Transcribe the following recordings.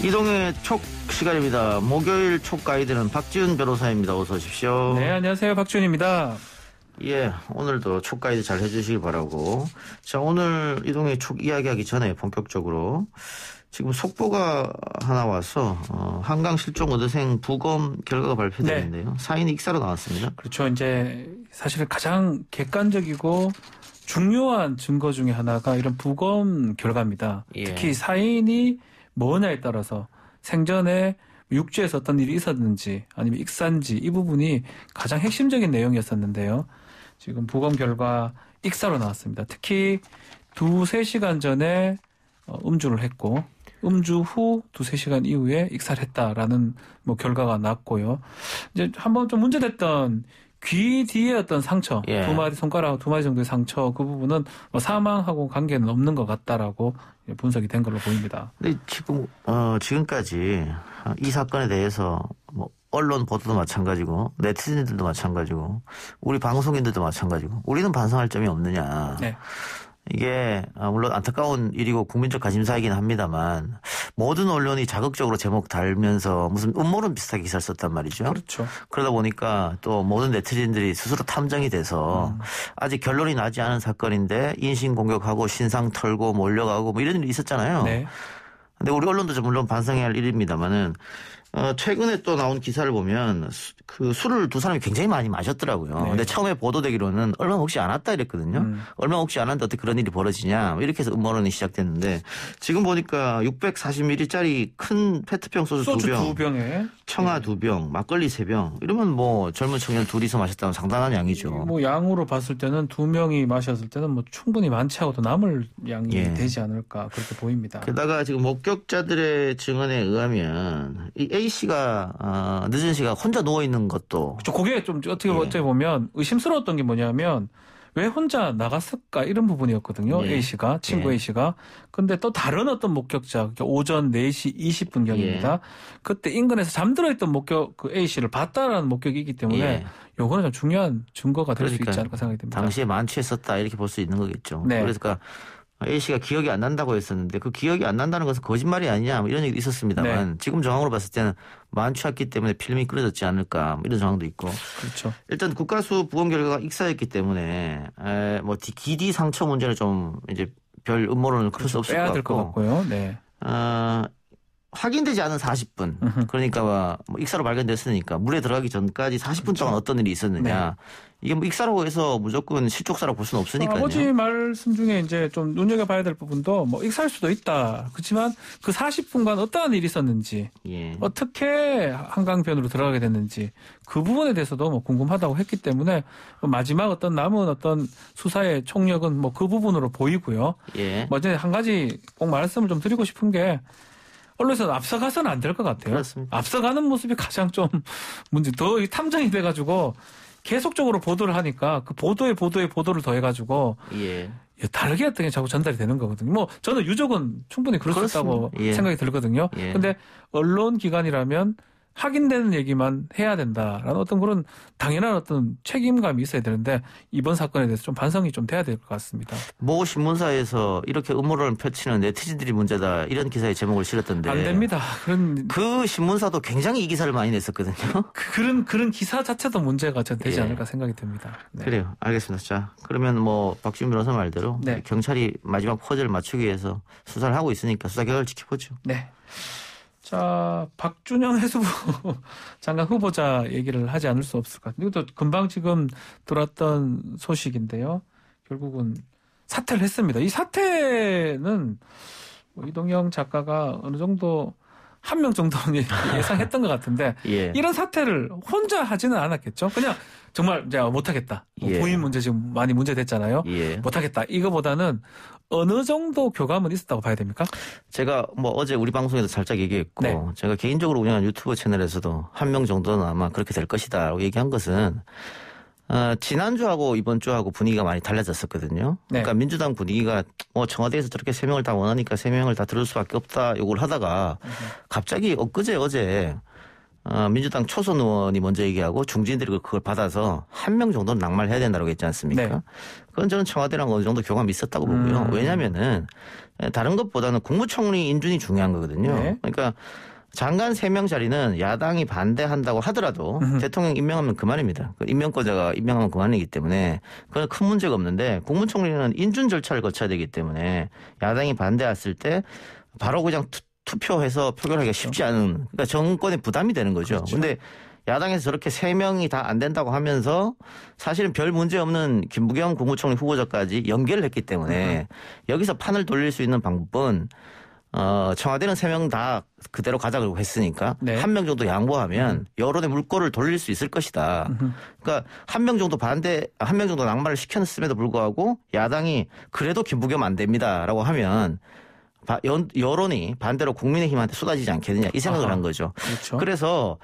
이동의 촉 시간입니다. 목요일 촉 가이드는 박지훈 변호사입니다. 어서 오십시오. 네, 안녕하세요. 박지훈입니다. 예, 오늘도 촉 가이드 잘 해주시길 바라고. 자, 오늘 이동의 촉 이야기하기 전에 본격적으로 지금 속보가 하나 와서 한강 실종 의대생 부검 결과가 발표되는데요. 네. 사인이 익사로 나왔습니다. 그렇죠. 이제 사실 가장 객관적이고 중요한 증거 중에 하나가 이런 부검 결과입니다. 예. 특히 사인이 뭐냐에 따라서 생전에 육지에서 어떤 일이 있었는지 아니면 익사인지 이 부분이 가장 핵심적인 내용이었었는데요. 지금 부검 결과 익사로 나왔습니다. 특히 2-3시간 전에 음주를 했고 음주 후 2-3시간 이후에 익사를 했다라는 결과가 났고요. 이제 한번 좀 문제됐던 귀 뒤에 어떤 상처, 예. 2마디 손가락 2마디 정도의 상처 그 부분은 사망하고 관계는 없는 것 같다라고 분석이 된 걸로 보입니다. 근데 지금까지 이 사건에 대해서 언론 보도도 마찬가지고 네티즌들도 마찬가지고 우리 방송인들도 마찬가지고 우리는 반성할 점이 없느냐. 네. 이게 물론 안타까운 일이고 국민적 관심사이긴 합니다만 모든 언론이 자극적으로 제목 달면서 무슨 음모론 비슷하게 기사를 썼단 말이죠. 그렇죠. 그러다 보니까 또 모든 네티즌들이 스스로 탐정이 돼서 아직 결론이 나지 않은 사건인데 인신공격하고 신상 털고 몰려가고 이런 일이 있었잖아요. 네. 근데 우리 언론도 물론 반성해야 할 일입니다만은 최근에 또 나온 기사를 보면 그 술을 두 사람이 굉장히 많이 마셨더라고요. 네. 근데 처음에 보도되기로는 얼마 먹지 않았다 이랬거든요. 얼마 먹지 않았는데 어떻게 그런 일이 벌어지냐 이렇게 해서 음모론이 시작됐는데 지금 보니까 640ml짜리 큰 페트병 소주 2병에 청아 2병, 막걸리 3병 이러면 젊은 청년 둘이서 마셨다면 상당한 양이죠. 양으로 봤을 때는 2명이 마셨을 때는 충분히 많지 않고도 남을 양이 되지 않을까 그렇게 보입니다. 게다가 지금 목격자들의 증언에 의하면 이 A 씨가 늦은 시간 혼자 누워 있는 것도 그렇죠. 그게 좀 어떻게 보면 의심스러웠던 게 뭐냐면 왜 혼자 나갔을까 이런 부분이었거든요. A 씨가 친구 A 씨가. 근데 또 다른 어떤 목격자 오전 4시 20분경입니다. 그때 인근에서 잠들어 있던 그 A 씨를 봤다라는 목격이 있기 때문에 요거는 좀 중요한 증거가 될 수 있지 않을까 생각이 듭니다. 당시에 만취했었다 이렇게 볼 수 있는 거겠죠. 네. 그러니까 A 씨가 기억이 안 난다고 했었는데 그 기억이 안 난다는 것은 거짓말이 아니냐 이런 얘기도 있었습니다만 지금 정황으로 봤을 때는 만취했기 때문에 필름이 끊어졌지 않을까 이런 정황도 있고. 그렇죠. 일단 국가수 부검 결과가 익사였기 때문에 기디 상처 문제는 좀 이제 별 음모론을 풀 수 없을 것 같고. 빼야 될 것 같고요. 네. 확인되지 않은 40분. 그러니까 익사로 발견됐으니까 물에 들어가기 전까지 40분 동안 어떤 일이 있었느냐. 이게 익사라고 해서 무조건 실족사라고 볼 수는 없으니까요. 아버지 말씀 중에 이제 좀 눈여겨봐야 될 부분도 익사일 수도 있다. 그렇지만 그 40분간 어떠한 일이 있었는지, 어떻게 한강변으로 들어가게 됐는지 그 부분에 대해서도 궁금하다고 했기 때문에 마지막 어떤 남은 어떤 수사의 총력은 그 부분으로 보이고요. 이제 한 가지 꼭 말씀을 좀 드리고 싶은 게. 언론에서는 앞서가서는 안 될 것 같아요. 그렇습니다. 앞서가는 모습이 가장 좀 더 탐정이 돼가지고 계속적으로 보도를 하니까 그 보도를 더해가지고 다르게 어떤 게 자꾸 전달이 되는 거거든요. 저는 유족은 충분히 그럴 수 있다고 생각이 들거든요. 근데 언론 기관이라면 확인되는 얘기만 해야 된다라는 어떤 그런 당연한 어떤 책임감이 있어야 되는데 이번 사건에 대해서 좀 반성이 좀 돼야 될 것 같습니다. 모 신문사에서 이렇게 음모론을 펼치는 네티즌들이 문제다 이런 기사의 제목을 실었던데 안 됩니다. 그 신문사도 굉장히 이 기사를 많이 냈었거든요. 그런 기사 자체도 문제가 되지 않을까 생각이 듭니다. 네. 그래요. 알겠습니다. 자, 그러면 박지훈 변호사 말대로 경찰이 마지막 퍼즐을 맞추기 위해서 수사를 하고 있으니까 수사 결과를 지켜보죠. 네. 자, 박준영 해수부 장관 후보자 얘기를 하지 않을 수 없을 것 같아요. 이것도 금방 지금 들어왔던 소식인데요. 결국은 사퇴를 했습니다. 이 사퇴는 이동영 작가가 어느 정도 한 명 정도는 예상했던 것 같은데 이런 사퇴를 혼자 하지는 않았겠죠. 그냥 정말 이제 못하겠다. 부인 문제 지금 많이 문제됐잖아요. 못하겠다. 이거보다는 어느 정도 교감은 있었다고 봐야 됩니까? 제가 어제 우리 방송에서 살짝 얘기했고 제가 개인적으로 운영한 유튜브 채널에서도 한 명 정도는 아마 그렇게 될 것이다라고 얘기한 것은 지난주하고 이번 주하고 분위기가 많이 달라졌었거든요. 그러니까 민주당 분위기가 청와대에서 저렇게 3명을 다 원하니까 3명을 다 들을 수밖에 없다 요걸 하다가 갑자기 엊그제 어제 민주당 초선 의원이 먼저 얘기하고 중진들이 그걸 받아서 한 명 정도는 낙마를 해야 된다고 했지 않습니까? 네. 그건 저는 청와대랑 어느 정도 교감이 있었다고 보고요. 왜냐하면은 다른 것보다는 국무총리 인준이 중요한 거거든요. 네. 그러니까 장관 3명 자리는 야당이 반대한다고 하더라도 대통령 임명하면 그만입니다. 임명권자가 임명하면 그만이기 때문에 그건 큰 문제가 없는데 국무총리는 인준 절차를 거쳐야 되기 때문에 야당이 반대했을 때 바로 그냥 투표해서 표결하기가 쉽지 않은, 그러니까 정권에 부담이 되는 거죠. 그런데 그렇죠. 야당에서 저렇게 3명이 다 안 된다고 하면서 사실은 별 문제 없는 김부겸 국무총리 후보자까지 연결을 했기 때문에 여기서 판을 돌릴 수 있는 방법은 청와대는 3명 다 그대로 가자고 했으니까 네. 1명 정도 양보하면 여론의 물꼬를 돌릴 수 있을 것이다. 그러니까 1명 정도 1명 정도 낙마를 시켰음에도 불구하고 야당이 그래도 김부겸 안 됩니다라고 하면 여론이 반대로 국민의힘한테 쏟아지지 않겠느냐 이 생각을 한 거죠. 그렇죠. 그래서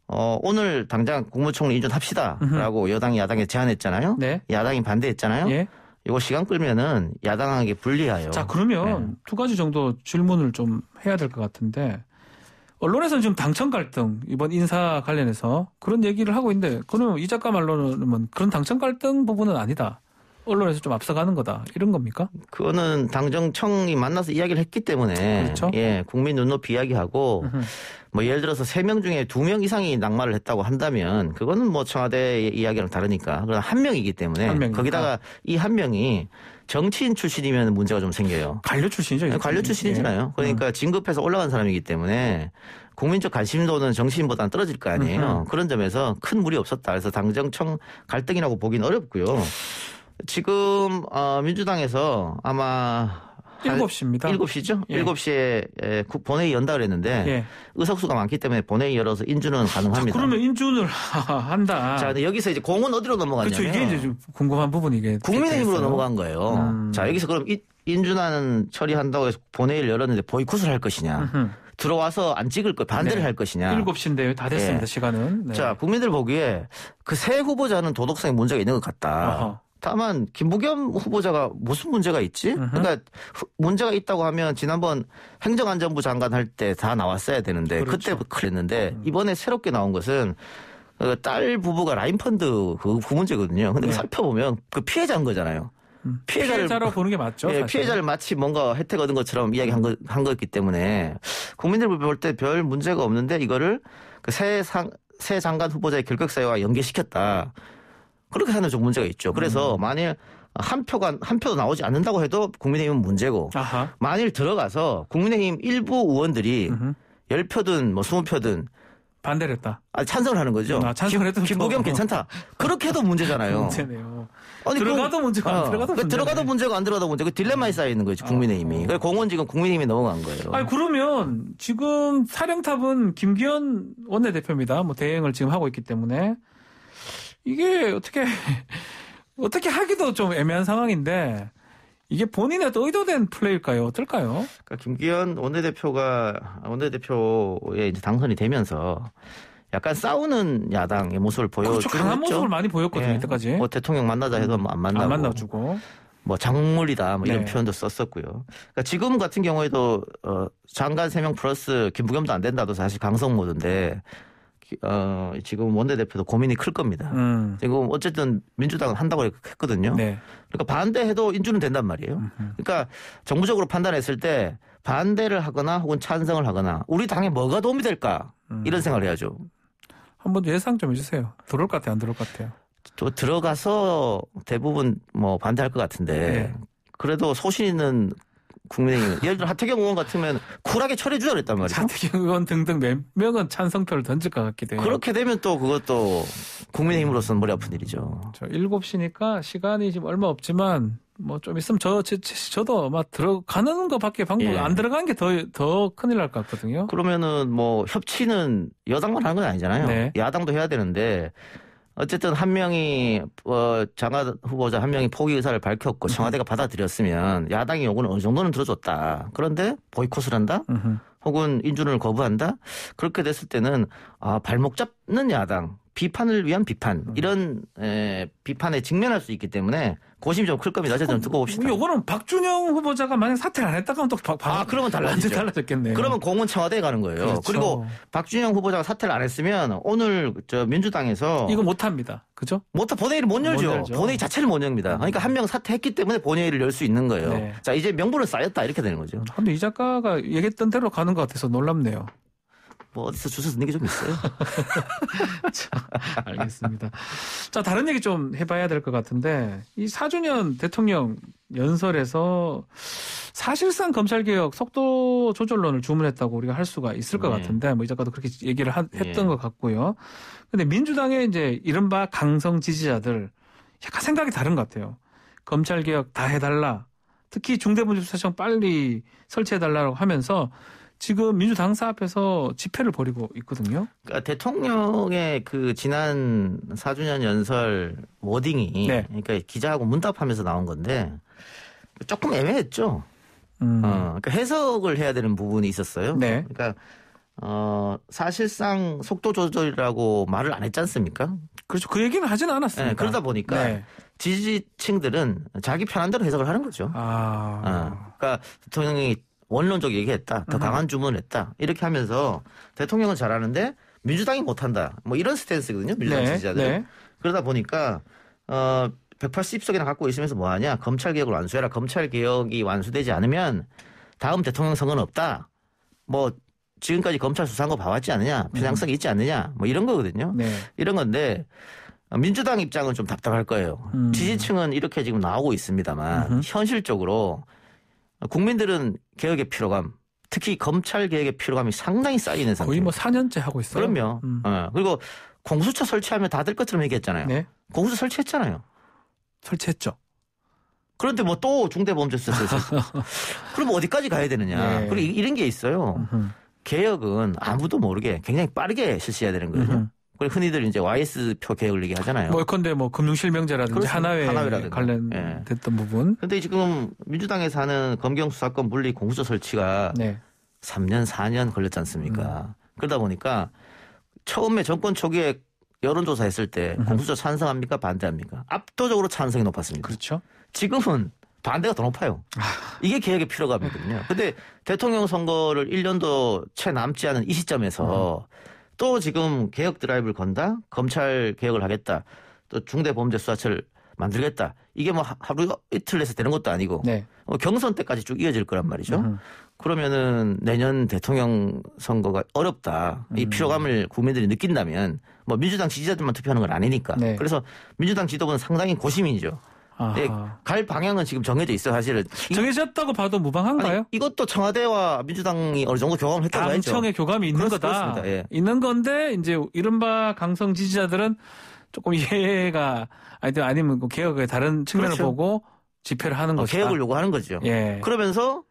오늘 당장 국무총리 인준합시다라고 여당이 야당에 제안했잖아요. 네. 야당이 반대했잖아요. 예. 이거 시간 끌면은 야당에게 불리해요. 자, 그러면 두 가지 정도 질문을 좀 해야 될 것 같은데 언론에서는 지금 당청 갈등 이번 인사 관련해서 그런 얘기를 하고 있는데 그러면 이 작가 말로는 그런 당청 갈등 부분은 아니다. 언론에서 좀 앞서가는 거다. 이런 겁니까? 그거는 당정청이 만나서 이야기를 했기 때문에 그렇죠? 예, 국민 눈높이 이야기하고 뭐 예를 들어서 3명 중에 2명 이상이 낙마를 했다고 한다면 그거는 뭐 청와대의 이야기랑 다르니까. 그러나 1명이기 때문에 거기다가 이 1명이 정치인 출신이면 문제가 좀 생겨요. 관료 출신이죠. 관료 출신이잖아요. 그러니까 진급해서 올라간 사람이기 때문에 국민적 관심도는 정치인보다는 떨어질 거 아니에요. 그런 점에서 큰 무리 없었다. 그래서 당정청 갈등이라고 보기는 어렵고요. 지금 민주당에서 아마 7시입니다. 7시죠? 예. 7시에 본회의 연다 그랬는데 예. 의석수가 많기 때문에 본회의 열어서 인준은 가능합니다. 자, 그러면 인준을 한다. 자, 근데 여기서 이제 공은 어디로 넘어갔냐면 그렇죠. 이게 이제 좀 궁금한 부분이 이게 국민의힘으로 넘어간 거예요. 자, 여기서 그럼 인준안 처리한다고 해서 본회의를 열었는데 보이콧을 할 것이냐. 들어와서 안 찍을 거 반대를 네. 할 것이냐. 7시인데요. 다 됐습니다. 네. 시간은. 네. 자, 국민들 보기에 그 새 후보자는 도덕성에 문제가 있는 것 같다. 어허. 다만 김부겸 후보자가 무슨 문제가 있지? 그러니까 문제가 있다고 하면 지난번 행정안전부 장관 할 때 다 나왔어야 되는데 그렇죠. 그때 그랬는데 이번에 새롭게 나온 것은 딸 부부가 라인펀드 그 문제거든요. 근데 네. 살펴보면 그 피해자인 거잖아요. 피해자라고 보는 게 맞죠. 예, 피해자를 마치 뭔가 혜택 얻은 것처럼 이야기한 거였기 때문에 국민들 볼 때 별 문제가 없는데 이거를 그 새 장관 후보자의 결격사유와 연계시켰다. 그렇게 하는 좀 문제가 있죠. 그래서 만일 한 표도 나오지 않는다고 해도 국민의힘은 문제고 아하. 만일 들어가서 국민의힘 일부 의원들이 10표든 뭐 20표든 반대를 했다. 찬성을 하는 거죠. 찬성해도 김부겸 괜찮다. 그렇게 해도 문제잖아요. 문제네요. 아니, 들어가도 문제가 안 들어가도 문제. 들어가도 문제가 안 들어가도 문제. 그 딜레마에 쌓여 있는 거지 국민의힘이. 그래서 공은 지금 국민의힘이 넘어간 거예요. 아니 그러면 지금 사령탑은 김기현 원내대표입니다. 뭐 대행을 지금 하고 있기 때문에 이게 어떻게 하기도 좀 애매한 상황인데 이게 본인의 의도된 플레이일까요? 어떨까요? 그러니까 김기현 원내대표에 이제 당선이 되면서 약간 싸우는 야당의 모습을 보여주고 그렇죠. 강한 모습을 많이 보였거든요. 예. 이때까지. 뭐 대통령 만나자 해도 안 만나고. 안 만나주고. 뭐 작물이다 뭐 이런 표현도 썼었고요. 그러니까 지금 같은 경우에도 장관 3명 플러스 김부겸도 안 된다도 사실 강성 모드인데 지금 원내대표도 고민이 클 겁니다. 지금 어쨌든 민주당은 한다고 했거든요. 네. 그러니까 반대해도 인준은 된단 말이에요. 그러니까 정부적으로 판단했을 때 반대를 하거나 혹은 찬성을 하거나 우리 당에 뭐가 도움이 될까 이런 생각을 해야죠. 한번 예상 좀 해주세요. 들어올 것 같아요? 안 들어올 것 같아요? 또 들어가서 대부분 뭐 반대할 것 같은데 네. 그래도 소신 있는 국민의힘 예를 들어 하태경 의원 같으면 쿨하게 처리해 주자 그랬단 말이에요. 하태경 의원 등등 몇 명은 찬성표를 던질 것 같기도 해요. 그렇게 되면 또 그것도 국민의힘으로서는 머리 아픈 일이죠. 7시니까 시간이 지금 얼마 없지만 뭐 좀 있으면 저도 막 들어가는 것밖에 방법 예. 안 들어가는 게 더 큰일 날 것 같거든요. 그러면은 뭐 협치는 여당만 하는 건 아니잖아요. 네. 야당도 해야 되는데 어쨌든 한 명이 장관 후보자 한 명이 포기 의사를 밝혔고 청와대가 받아들였으면 야당의 요구는 어느 정도는 들어줬다. 그런데 보이콧을 한다? 혹은 인준을 거부한다? 그렇게 됐을 때는 발목 잡는 야당 비판을 위한 비판 이런 비판에 직면할 수 있기 때문에 고심이 좀 클 겁니다. 어쨌든 듣고 봅시다. 이거는 박준영 후보자가 만약 사퇴를 안 했다가 또 그러면 달라지죠. 달라졌겠네요. 그러면 공은 청와대에 가는 거예요. 그렇죠. 그리고 박준영 후보자가 사퇴를 안 했으면 오늘 민주당에서 이거 못 합니다. 그죠? 본회의를 못 열죠. 본회의 자체를 못 엽니다. 그러니까 한 명 사퇴했기 때문에 본회의를 열 수 있는 거예요. 네. 자, 이제 명분은 쌓였다 이렇게 되는 거죠. 근데 이 작가가 얘기했던 대로 가는 것 같아서 놀랍네요. 뭐 어디서 주워 듣는 게 좀 있어요. 자, 알겠습니다. 자, 다른 얘기 좀 해봐야 될 것 같은데 이 4주년 대통령 연설에서 사실상 검찰개혁 속도 조절론을 주문했다고 우리가 할 수가 있을 것 같은데 뭐 이 작가도 그렇게 얘기를 했던 것 같고요. 근데 민주당의 이제 이른바 강성 지지자들 약간 생각이 다른 것 같아요. 검찰개혁 다 해달라. 특히 중대범죄수사청 빨리 설치해달라고 하면서 지금 민주당사 앞에서 집회를 벌이고 있거든요. 그러니까 대통령의 그 지난 4주년 연설 워딩이 그러니까 기자하고 문답하면서 나온 건데 조금 애매했죠. 그러니까 해석을 해야 되는 부분이 있었어요. 네. 그러니까 사실상 속도 조절이라고 말을 안 했지 않습니까? 그렇죠. 그 얘기는 하지는 않았습니다. 네, 그러다 보니까 지지층들은 자기 편한 대로 해석을 하는 거죠. 그러니까 대통령이 원론적 얘기했다. 더 강한 주문을 했다. 이렇게 하면서 대통령은 잘하는데 민주당이 못한다. 뭐 이런 스탠스거든요. 민주당 지지자들은. 그러다 보니까 180석이나 갖고 있으면서 뭐하냐. 검찰개혁을 완수해라. 검찰개혁이 완수되지 않으면 다음 대통령 선거는 없다. 뭐 지금까지 검찰 수사한 거 봐왔지 않느냐. 편향성이 있지 않느냐. 뭐 이런 거거든요. 이런 건데 민주당 입장은 좀 답답할 거예요. 지지층은 이렇게 지금 나오고 있습니다만 현실적으로 국민들은 개혁의 피로감, 특히 검찰 개혁의 피로감이 상당히 쌓이는 상태. 거의 뭐 4년째 하고 있어요. 그럼요. 그리고 공수처 설치하면 다 될 것처럼 얘기했잖아요. 네. 공수처 설치했잖아요. 설치했죠. 그런데 뭐 또 중대범죄수사 그럼 어디까지 가야 되느냐. 그리고 이런 게 있어요. 개혁은 아무도 모르게 굉장히 빠르게 실시해야 되는 거예요. 흔히들 이제 YS표 개혁을 얘기하잖아요. 뭐 예컨대 뭐 금융실명제라든지 하나회 관련됐던 부분. 그런데 지금 민주당에서 하는 검경수사권 분리 공수처 설치가 3년 4년 걸렸지 않습니까? 그러다 보니까 처음에 정권 초기에 여론조사 했을 때 공수처 찬성합니까 반대합니까? 압도적으로 찬성이 높았습니다. 그렇죠. 지금은 반대가 더 높아요. 이게 개혁의 필요감이거든요. 근데 대통령 선거를 1년도 채 남지 않은 이 시점에서 또 지금 개혁 드라이브를 건다? 검찰 개혁을 하겠다. 또 중대범죄수사처를 만들겠다. 이게 뭐 하루 이틀 내서 되는 것도 아니고 경선 때까지 쭉 이어질 거란 말이죠. 그러면은 내년 대통령 선거가 어렵다. 이 피로감을 국민들이 느낀다면 뭐 민주당 지지자들만 투표하는 건 아니니까. 그래서 민주당 지도부는 상당히 고심이죠. 갈 방향은 지금 정해져 있어 사실은. 정해졌다고 봐도 무방한가요? 아니, 이것도 청와대와 민주당이 어느 정도 교감을 했다고 해야죠. 당청의 교감이 있는 거다. 있는 건데 이제 이른바 강성 지지자들은 조금 이해가 아니면 개혁의 다른 측면을 보고 집회를 하는 것이다. 개혁을 요구하는 거죠. 그러면서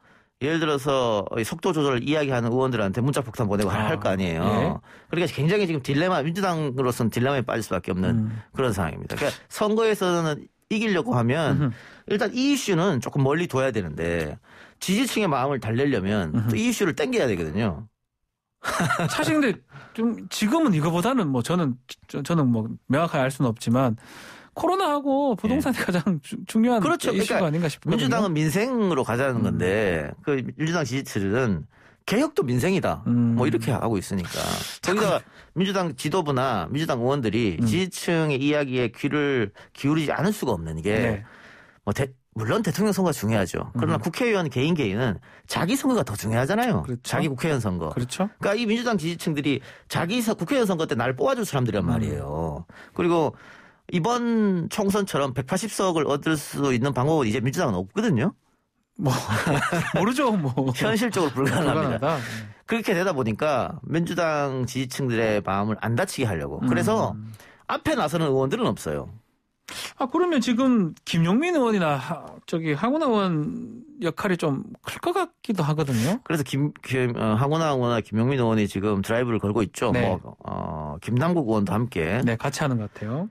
예를 들어서 속도 조절 이야기하는 의원들한테 문자 폭탄 보내고 할 거 아니에요. 그러니까 굉장히 지금 민주당으로서는 딜레마에 빠질 수밖에 없는 그런 상황입니다. 그러니까 선거에서는 이기려고 하면 일단 이 이슈는 조금 멀리 둬야 되는데 지지층의 마음을 달래려면 또 이 이슈를 땡겨야 되거든요. 사실 근데 좀 지금은 이거보다는 뭐 저는 뭐 명확하게 알 수는 없지만 코로나하고 부동산이 가장 중요한 이슈가 그러니까 아닌가 싶거든요. 민주당은 민생으로 가자는 건데 그 민주당 지지층은 개혁도 민생이다. 뭐 이렇게 하고 있으니까. 거기다가 민주당 지도부나 민주당 의원들이 지지층의 이야기에 귀를 기울이지 않을 수가 없는 게 뭐 물론 대통령 선거가 중요하죠. 그러나 국회의원 개인은 자기 선거가 더 중요하잖아요. 그렇죠. 자기 국회의원 선거. 그렇죠. 그러니까 이 민주당 지지층들이 자기 국회의원 선거 때 날 뽑아줄 사람들이란 말이에요. 그리고 이번 총선처럼 180석을 얻을 수 있는 방법은 이제 민주당은 없거든요. 뭐 모르죠. 뭐 현실적으로 불가능합니다. 그렇게 되다 보니까 민주당 지지층들의 마음을 안 다치게 하려고. 그래서 앞에 나서는 의원들은 없어요. 그러면 지금 김용민 의원이나 황운하 의원 역할이 좀 클 것 같기도 하거든요. 그래서 황운하 의원이나 김용민 의원이 지금 드라이브를 걸고 있죠. 김남국 의원도 함께. 같이 하는 것 같아요.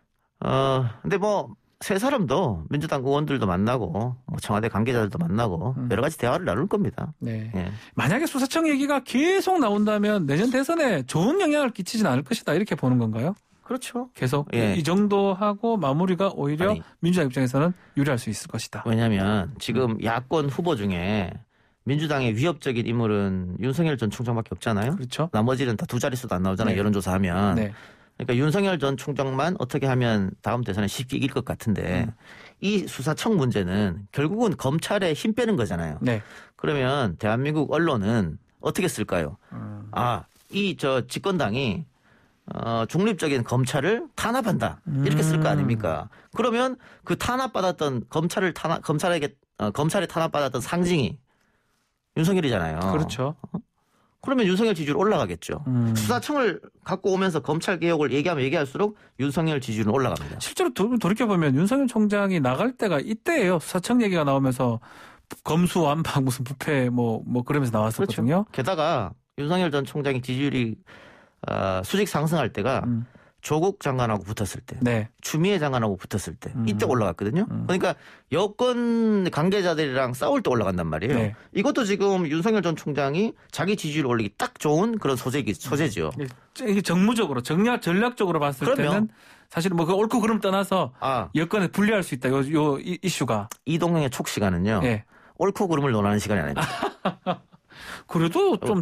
근데 뭐 세 사람도 민주당 의원들도 만나고 청와대 관계자들도 만나고 여러 가지 대화를 나눌 겁니다. 만약에 수사청 얘기가 계속 나온다면 내년 대선에 좋은 영향을 끼치진 않을 것이다 이렇게 보는 건가요? 그렇죠. 계속 이 정도 하고 마무리가 오히려 민주당 입장에서는 유리할 수 있을 것이다. 왜냐하면 지금 야권 후보 중에 민주당의 위협적인 인물은 윤석열 전 총장밖에 없잖아요. 그렇죠. 나머지는 다 두 자릿수도 안 나오잖아요. 여론조사하면. 그러니까 윤석열 전 총장만 어떻게 하면 다음 대선에 쉽게 이길 것 같은데 이 수사청 문제는 결국은 검찰에 힘 빼는 거잖아요. 그러면 대한민국 언론은 어떻게 쓸까요? 이 집권당이 중립적인 검찰을 탄압한다. 이렇게 쓸 거 아닙니까? 그러면 그 탄압받았던 검찰에 탄압받았던 상징이 윤석열이잖아요. 그렇죠. 그러면 윤석열 지지율 올라가겠죠. 수사청을 갖고 오면서 검찰 개혁을 얘기하면 얘기할수록 윤석열 지지율은 올라갑니다. 실제로 돌이켜보면 윤석열 총장이 나갈 때가 이때예요. 수사청 얘기가 나오면서 검수완박 무슨 부패 뭐 그러면서 나왔었거든요. 그렇죠. 게다가 윤석열 전 총장이 지지율이 수직 상승할 때가 조국 장관하고 붙었을 때, 추미애 장관하고 붙었을 때 이때 올라갔거든요. 그러니까 여권 관계자들이랑 싸울 때 올라간단 말이에요. 이것도 지금 윤석열 전 총장이 자기 지지율 올리기 딱 좋은 그런 소재죠. 이게 정무적으로 전략적으로 봤을 때는 사실 뭐 그 옳고 그름 떠나서 여권에 불리할 수 있다. 요 이슈가 이동형의 촉 시간은요. 옳고 그름을 논하는 시간이 아닙니다. 그래도 좀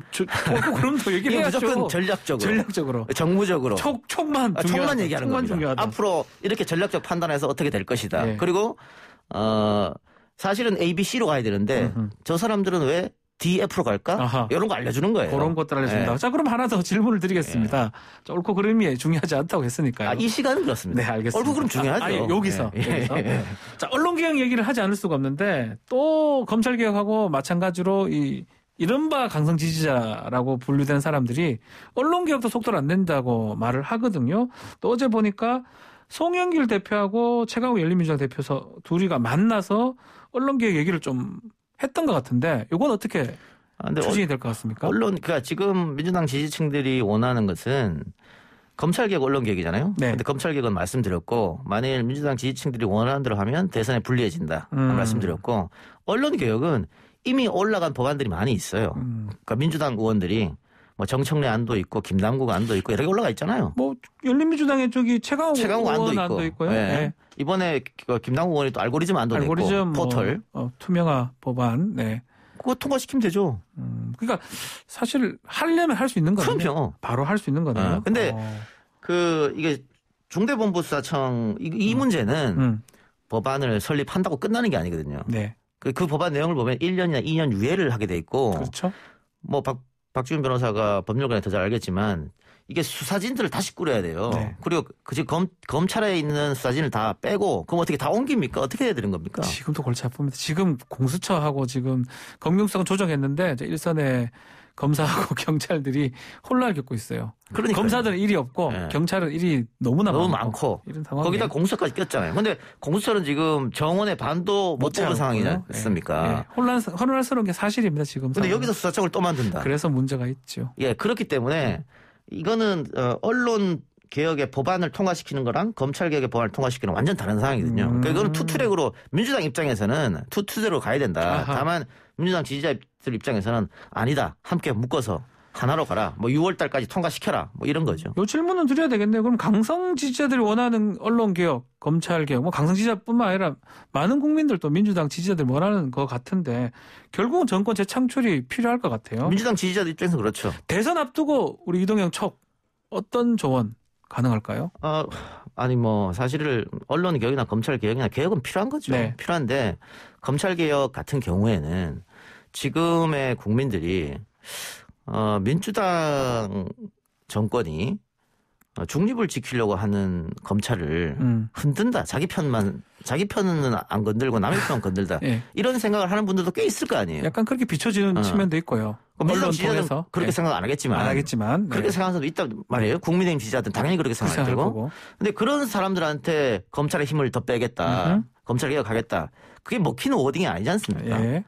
옳고 그름도 얘기를 해야죠. 무조건 전략적으로. 정무적으로. 촉만 얘기하는 겁니다. 중요하다. 앞으로 이렇게 전략적 판단해서 어떻게 될 것이다. 그리고 사실은 A, B, C로 가야 되는데 저 사람들은 왜 D, F로 갈까? 이런 거 알려주는 거예요. 그런 것들 알려줍니다. 자, 그럼 하나 더 질문을 드리겠습니다. 자, 옳고 그름이 중요하지 않다고 했으니까요. 이 시간은 그렇습니다. 네, 알겠습니다. 옳고 그름 중요하죠. 여기서. 자, 언론개혁 얘기를 하지 않을 수가 없는데 또 검찰개혁하고 마찬가지로 이른바 강성 지지자라고 분류된 사람들이 언론개혁도 속도를 안 낸다고 말을 하거든요. 또 어제 보니까 송영길 대표하고 최강욱 열린민주당 대표서 둘이가 만나서 언론개혁 얘기를 좀 했던 것 같은데 이건 어떻게 추진이 될 것 같습니까? 그러니까 지금 민주당 지지층들이 원하는 것은 검찰개혁, 언론개혁이잖아요. 그런데 검찰개혁은 말씀드렸고 만일 민주당 지지층들이 원하는 대로 하면 대선에 불리해진다 말씀드렸고 언론개혁은 이미 올라간 법안들이 많이 있어요. 그러니까 민주당 의원들이 뭐 정청래 안도 있고 김남국 안도 있고 여러 개 올라가 있잖아요. 뭐 열린민주당에 최강욱 안도 있고요. 이번에 김남국 의원이 또 알고리즘 안도 냈고 포털 투명화 법안. 그거 통과시키면 되죠. 그러니까 사실 하려면 할 수 있는 거네요. 그럼요. 바로 할 수 있는 거네요. 근데 이게 중대본부수사청 이 문제는 법안을 설립한다고 끝나는 게 아니거든요. 그 법안 내용을 보면 1년이나 2년 유예를 하게 돼 있고. 그렇죠. 뭐 박지훈 변호사가 법률가에 더 잘 알겠지만 이게 수사진들을 다시 꾸려야 돼요. 그리고 검찰에 있는 수사진을 다 빼고 그럼 어떻게 다 옮깁니까? 어떻게 해야 되는 겁니까? 지금도 골치 아픕니다. 지금 공수처하고 지금 검경수사권 조정했는데 일선에 검사하고 경찰들이 혼란을 겪고 있어요. 그러니까요. 검사들은 일이 없고 경찰은 일이 너무 많고 이런 거기다 공수처까지 꼈잖아요. 그런데 공수처는 지금 정원의 반도 못 뽑은 상황이지 않습니까? 혼란스러운 게 사실입니다. 지금. 그런데 여기서 수사청을 또 만든다. 그래서 문제가 있죠. 그렇기 때문에 이거는 언론 개혁의 법안을 통과시키는 거랑 검찰 개혁의 법안을 통과시키는 건 완전 다른 상황이거든요. 그러니까 이거는 투트랙으로 민주당 입장에서는 투트랙으로 가야 된다. 다만 민주당 지지자들 입장에서는 아니다. 함께 묶어서 하나로 가라. 뭐 6월 달까지 통과시켜라. 뭐 이런 거죠. 이 질문은 드려야 되겠네요. 그럼 강성 지지자들이 원하는 언론 개혁, 검찰 개혁, 뭐 강성 지지자뿐만 아니라 많은 국민들도 민주당 지지자들이 원하는 것 같은데 결국은 정권 재창출이 필요할 것 같아요. 민주당 지지자들 입장에서 그렇죠. 대선 앞두고 우리 이동영 촉 어떤 조언 가능할까요? 사실은 언론 개혁이나 검찰 개혁이나 개혁은 필요한 거죠. 필요한데 검찰 개혁 같은 경우에는 지금의 국민들이 민주당 정권이 중립을 지키려고 하는 검찰을 흔든다. 자기 편은 안 건들고 남의 편만 건들다. 이런 생각을 하는 분들도 꽤 있을 거 아니에요. 약간 그렇게 비춰지는 측면도 있고요. 언론 통해서 그렇게 생각 안 하겠지만 그렇게 생각하는 사람도 있단 말이에요. 국민의힘 지지자들은 당연히 그렇게 생각할 테고. 근데 그런 사람들한테 검찰의 힘을 더 빼겠다. 검찰 개혁하겠다. 그게 먹히는 워딩이 아니지 않습니까?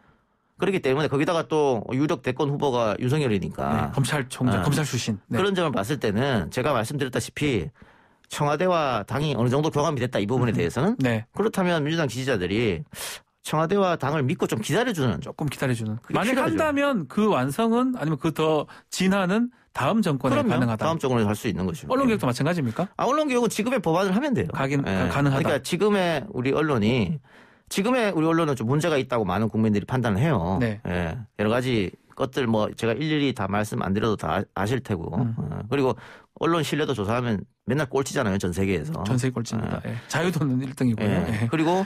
그렇기 때문에 거기다가 또 유력 대권 후보가 윤석열이니까. 검찰총장, 검찰 출신. 그런 점을 봤을 때는 제가 말씀드렸다시피 청와대와 당이 어느 정도 교감이 됐다 이 부분에 대해서는. 그렇다면 민주당 지지자들이 청와대와 당을 믿고 좀 기다려주는. 조금 기다려주는. 만약 한다면 그 완성은 아니면 그 더 진화는 다음 정권에 그럼요. 가능하다. 다음 정권에 할 수 있는 거죠. 언론개혁도 마찬가지입니까? 언론개혁은 지금의 법안을 하면 돼요. 가능하다. 그러니까 지금의 우리 언론은 좀 문제가 있다고 많은 국민들이 판단을 해요. 네. 여러 가지 것들 뭐 제가 일일이 다 말씀 안 드려도 다 아실 테고. 그리고 언론 신뢰도 조사하면 맨날 꼴찌잖아요. 전 세계에서. 전 세계 꼴찌입니다. 자유도는 1등이고요. 그리고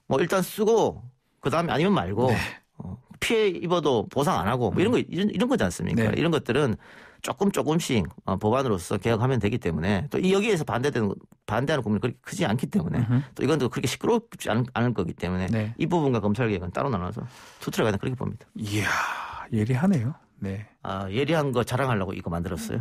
뭐 일단 쓰고 그다음에 아니면 말고 피해 입어도 보상 안 하고 뭐 이런 거지 않습니까? 이런 것들은 조금씩 법안으로서 개혁하면 되기 때문에 또 여기에서 반대하는 국민이 그렇게 크지 않기 때문에 또 이건 또 그렇게 시끄럽지 않을 거기 때문에 이 부분과 검찰 개혁은 따로 나눠서 투트랙 하는 그렇게 봅니다. 이야, 예리하네요. 네. 예리한 거 자랑하려고 이거 만들었어요.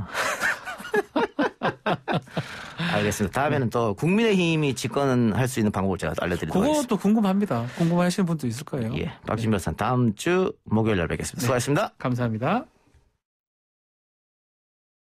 알겠습니다. 다음에는 또 국민의힘이 집권할 수 있는 방법을 제가 알려드리도록 하겠습니다. 그것도 궁금합니다. 궁금하시는 분도 있을 거예요. 박진 변호사 다음 주 목요일 날 뵙겠습니다. 수고하셨습니다. 감사합니다.